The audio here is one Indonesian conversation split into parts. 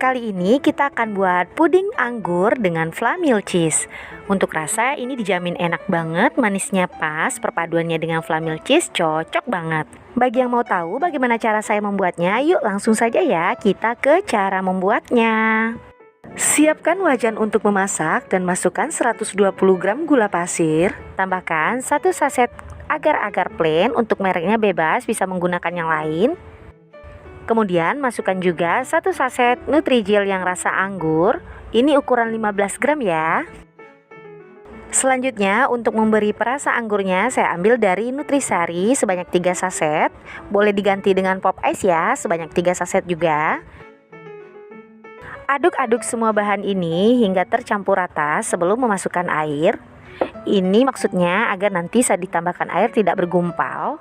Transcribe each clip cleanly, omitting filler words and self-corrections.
Kali ini kita akan buat puding anggur dengan fla milk cheese. Untuk rasa ini dijamin enak banget, manisnya pas, perpaduannya dengan fla milk cheese cocok banget. Bagi yang mau tahu bagaimana cara saya membuatnya, yuk langsung saja ya kita ke cara membuatnya. Siapkan wajan untuk memasak dan masukkan 120 gram gula pasir. Tambahkan 1 saset agar-agar plain, untuk mereknya bebas, bisa menggunakan yang lain. Kemudian masukkan juga 1 saset Nutrijel yang rasa anggur. Ini ukuran 15 gram ya. Selanjutnya untuk memberi perasa anggurnya saya ambil dari Nutrisari sebanyak 3 saset. Boleh diganti dengan pop ice ya, sebanyak 3 saset juga. Aduk-aduk semua bahan ini hingga tercampur rata sebelum memasukkan air. Ini maksudnya agar nanti saat ditambahkan air tidak bergumpal.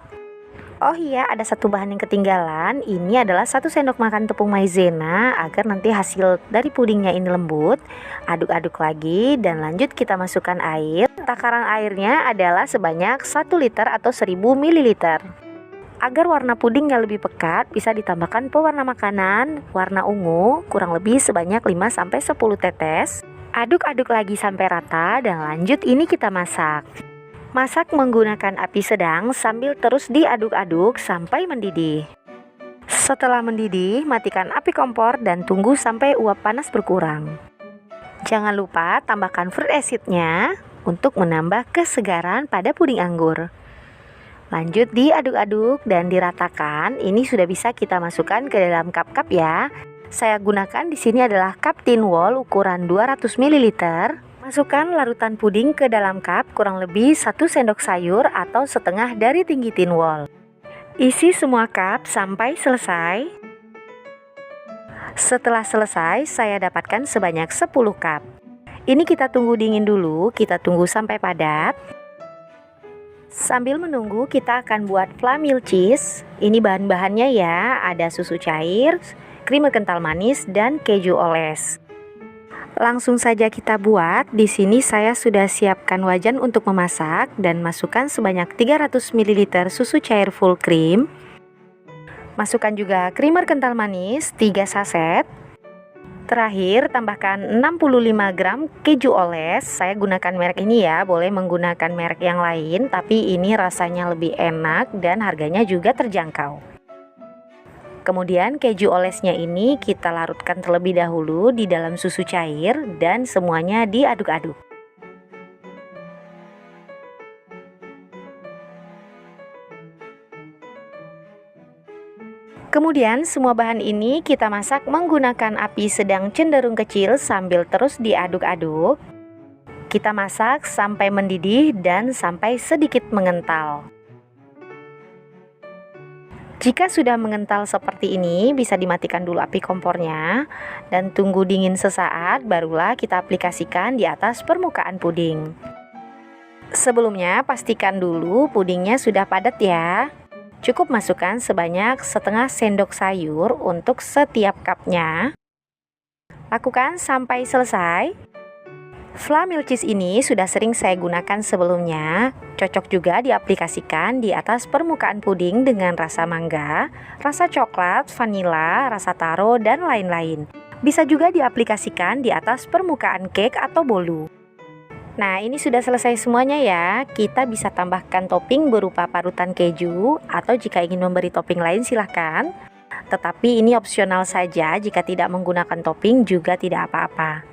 Oh iya, ada satu bahan yang ketinggalan. Ini adalah 1 sendok makan tepung maizena agar nanti hasil dari pudingnya ini lembut. Aduk-aduk lagi dan lanjut kita masukkan air. Takaran airnya adalah sebanyak 1 liter atau 1000 ml. Agar warna pudingnya lebih pekat, bisa ditambahkan pewarna makanan warna ungu kurang lebih sebanyak 5-10 tetes. Aduk-aduk lagi sampai rata dan lanjut ini kita masak. Masak menggunakan api sedang sambil terus diaduk-aduk sampai mendidih. Setelah mendidih, matikan api kompor dan tunggu sampai uap panas berkurang. Jangan lupa tambahkan fruit acidnya untuk menambah kesegaran pada puding anggur. Lanjut diaduk-aduk dan diratakan. Ini sudah bisa kita masukkan ke dalam cup-cup ya. Saya gunakan di sini adalah cup tin wall ukuran 200 ml. Masukkan larutan puding ke dalam cup kurang lebih 1 sendok sayur atau setengah dari tinggi tin wall. Isi semua cup sampai selesai. Setelah selesai, saya dapatkan sebanyak 10 cup. Ini kita tunggu dingin dulu, kita tunggu sampai padat. Sambil menunggu kita akan buat fla milk cheese. Ini bahan-bahannya ya, ada susu cair, krim kental manis, dan keju oles. Langsung saja kita buat. Di sini saya sudah siapkan wajan untuk memasak dan masukkan sebanyak 300 ml susu cair full cream. Masukkan juga creamer kental manis 3 saset. Terakhir tambahkan 65 gram keju oles. Saya gunakan merek ini ya, boleh menggunakan merek yang lain, tapi ini rasanya lebih enak dan harganya juga terjangkau. Kemudian keju olesnya ini kita larutkan terlebih dahulu di dalam susu cair dan semuanya diaduk-aduk. Kemudian semua bahan ini kita masak menggunakan api sedang cenderung kecil sambil terus diaduk-aduk. Kita masak sampai mendidih dan sampai sedikit mengental. Jika sudah mengental seperti ini, bisa dimatikan dulu api kompornya dan tunggu dingin sesaat, barulah kita aplikasikan di atas permukaan puding. Sebelumnya pastikan dulu pudingnya sudah padat ya. Cukup masukkan sebanyak setengah sendok sayur untuk setiap cupnya. Lakukan sampai selesai. Fla milk cheese ini sudah sering saya gunakan sebelumnya. Cocok juga diaplikasikan di atas permukaan puding dengan rasa mangga, rasa coklat, vanila, rasa taro, dan lain-lain. Bisa juga diaplikasikan di atas permukaan cake atau bolu. Nah, ini sudah selesai semuanya ya. Kita bisa tambahkan topping berupa parutan keju, atau jika ingin memberi topping lain silahkan. Tetapi ini opsional saja, jika tidak menggunakan topping juga tidak apa-apa.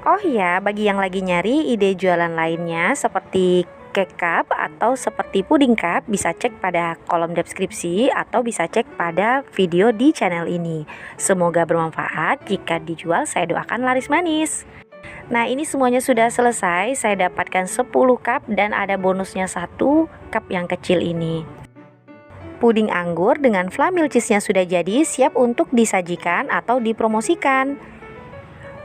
Oh iya, bagi yang lagi nyari ide jualan lainnya seperti cake cup atau seperti pudding cup, bisa cek pada kolom deskripsi atau bisa cek pada video di channel ini. Semoga bermanfaat. Jika dijual, saya doakan laris manis. Nah, ini semuanya sudah selesai. Saya dapatkan 10 cup dan ada bonusnya 1 cup yang kecil ini. Puding anggur dengan fla milk cheese-nya sudah jadi, siap untuk disajikan atau dipromosikan.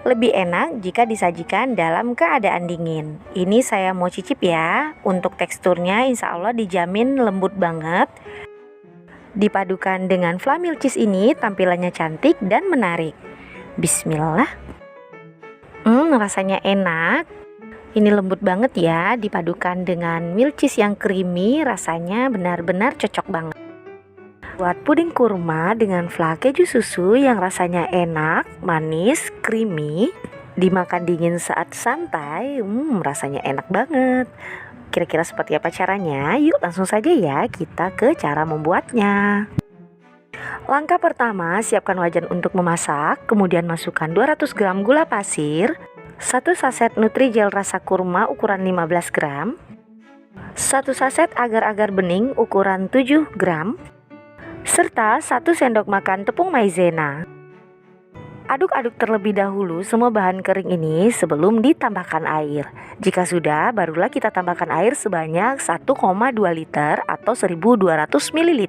Lebih enak jika disajikan dalam keadaan dingin. Ini saya mau cicip ya. Untuk teksturnya insya Allah dijamin lembut banget. Dipadukan dengan fla milk cheese ini tampilannya cantik dan menarik. Bismillah. Rasanya enak. Ini lembut banget ya. Dipadukan dengan milk cheese yang creamy, rasanya benar-benar cocok banget. Buat puding kurma dengan fla keju susu yang rasanya enak, manis, creamy, dimakan dingin saat santai, rasanya enak banget. Kira-kira seperti apa caranya? Yuk langsung saja ya kita ke cara membuatnya. Langkah pertama, siapkan wajan untuk memasak, kemudian masukkan 200 gram gula pasir, 1 saset Nutrijel rasa kurma ukuran 15 gram, 1 saset agar-agar bening ukuran 7 gram, serta 1 sendok makan tepung maizena. Aduk-aduk terlebih dahulu semua bahan kering ini sebelum ditambahkan air. Jika sudah, barulah kita tambahkan air sebanyak 1,2 liter atau 1200 ml.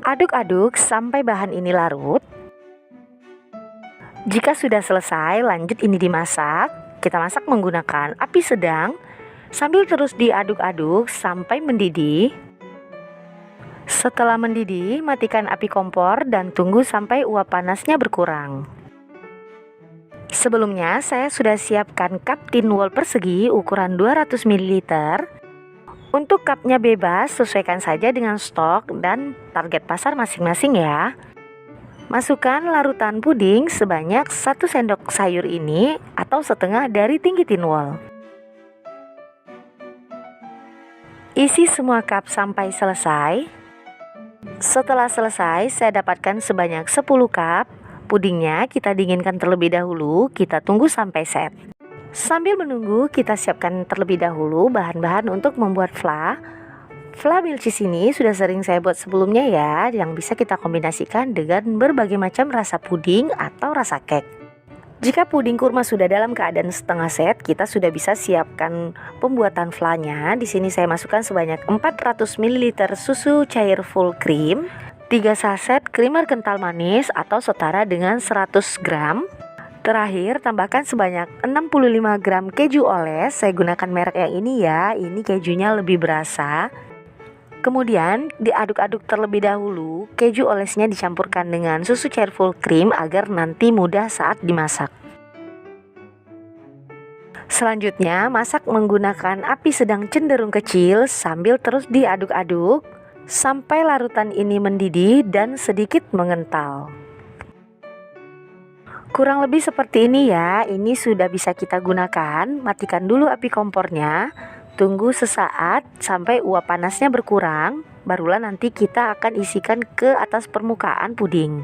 Aduk-aduk sampai bahan ini larut. Jika sudah selesai, lanjut ini dimasak. Kita masak menggunakan api sedang sambil terus diaduk-aduk sampai mendidih. Setelah mendidih, matikan api kompor dan tunggu sampai uap panasnya berkurang. Sebelumnya, saya sudah siapkan cup tin wall persegi ukuran 200 ml. Untuk cupnya bebas, sesuaikan saja dengan stok dan target pasar masing-masing ya. Masukkan larutan puding sebanyak 1 sendok sayur ini atau setengah dari tinggi tin wall. Isi semua cup sampai selesai. Setelah selesai, saya dapatkan sebanyak 10 cup. Pudingnya kita dinginkan terlebih dahulu, kita tunggu sampai set. Sambil menunggu, kita siapkan terlebih dahulu bahan-bahan untuk membuat fla. Fla milk cheese ini sudah sering saya buat sebelumnya ya, yang bisa kita kombinasikan dengan berbagai macam rasa puding atau rasa cake. Jika puding kurma sudah dalam keadaan setengah set, kita sudah bisa siapkan pembuatan flanya. Di sini saya masukkan sebanyak 400 ml susu cair full cream, 3 saset creamer kental manis atau setara dengan 100 gram. Terakhir, tambahkan sebanyak 65 gram keju oles. Saya gunakan merek yang ini ya, ini kejunya lebih berasa. Kemudian diaduk-aduk terlebih dahulu. Keju olesnya dicampurkan dengan susu cair full cream agar nanti mudah saat dimasak. Selanjutnya, masak menggunakan api sedang cenderung kecil sambil terus diaduk-aduk sampai larutan ini mendidih dan sedikit mengental. Kurang lebih seperti ini ya, ini sudah bisa kita gunakan. Matikan dulu api kompornya, tunggu sesaat sampai uap panasnya berkurang, barulah nanti kita akan isikan ke atas permukaan puding.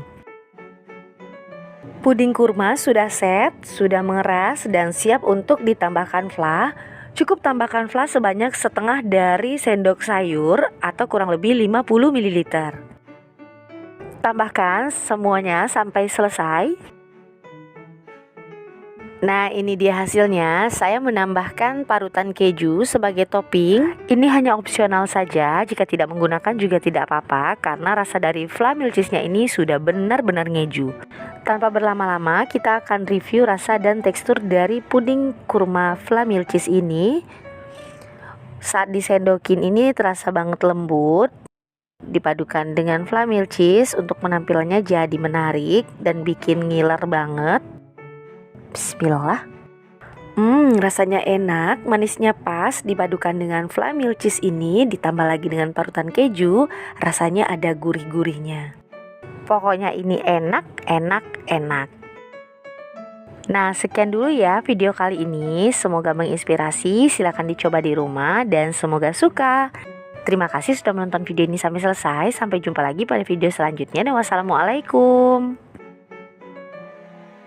Puding kurma sudah set, sudah mengeras dan siap untuk ditambahkan fla. Cukup tambahkan fla sebanyak setengah dari sendok sayur atau kurang lebih 50 ml. Tambahkan semuanya sampai selesai. Nah, ini dia hasilnya. Saya menambahkan parutan keju sebagai topping. Ini hanya opsional saja, jika tidak menggunakan juga tidak apa-apa, karena rasa dari fla milk cheese-nya ini sudah benar-benar ngeju. Tanpa berlama-lama, kita akan review rasa dan tekstur dari puding kurma fla milk cheese ini. Saat disendokin ini terasa banget lembut. Dipadukan dengan fla milk cheese untuk penampilannya jadi menarik dan bikin ngiler banget. Bismillah. Rasanya enak, manisnya pas, dipadukan dengan fla milk cheese ini ditambah lagi dengan parutan keju, rasanya ada gurih-gurihnya. Pokoknya ini enak, enak, enak. Nah, sekian dulu ya video kali ini. Semoga menginspirasi, silahkan dicoba di rumah dan semoga suka. Terima kasih sudah menonton video ini sampai selesai. Sampai jumpa lagi pada video selanjutnya dan wassalamualaikum.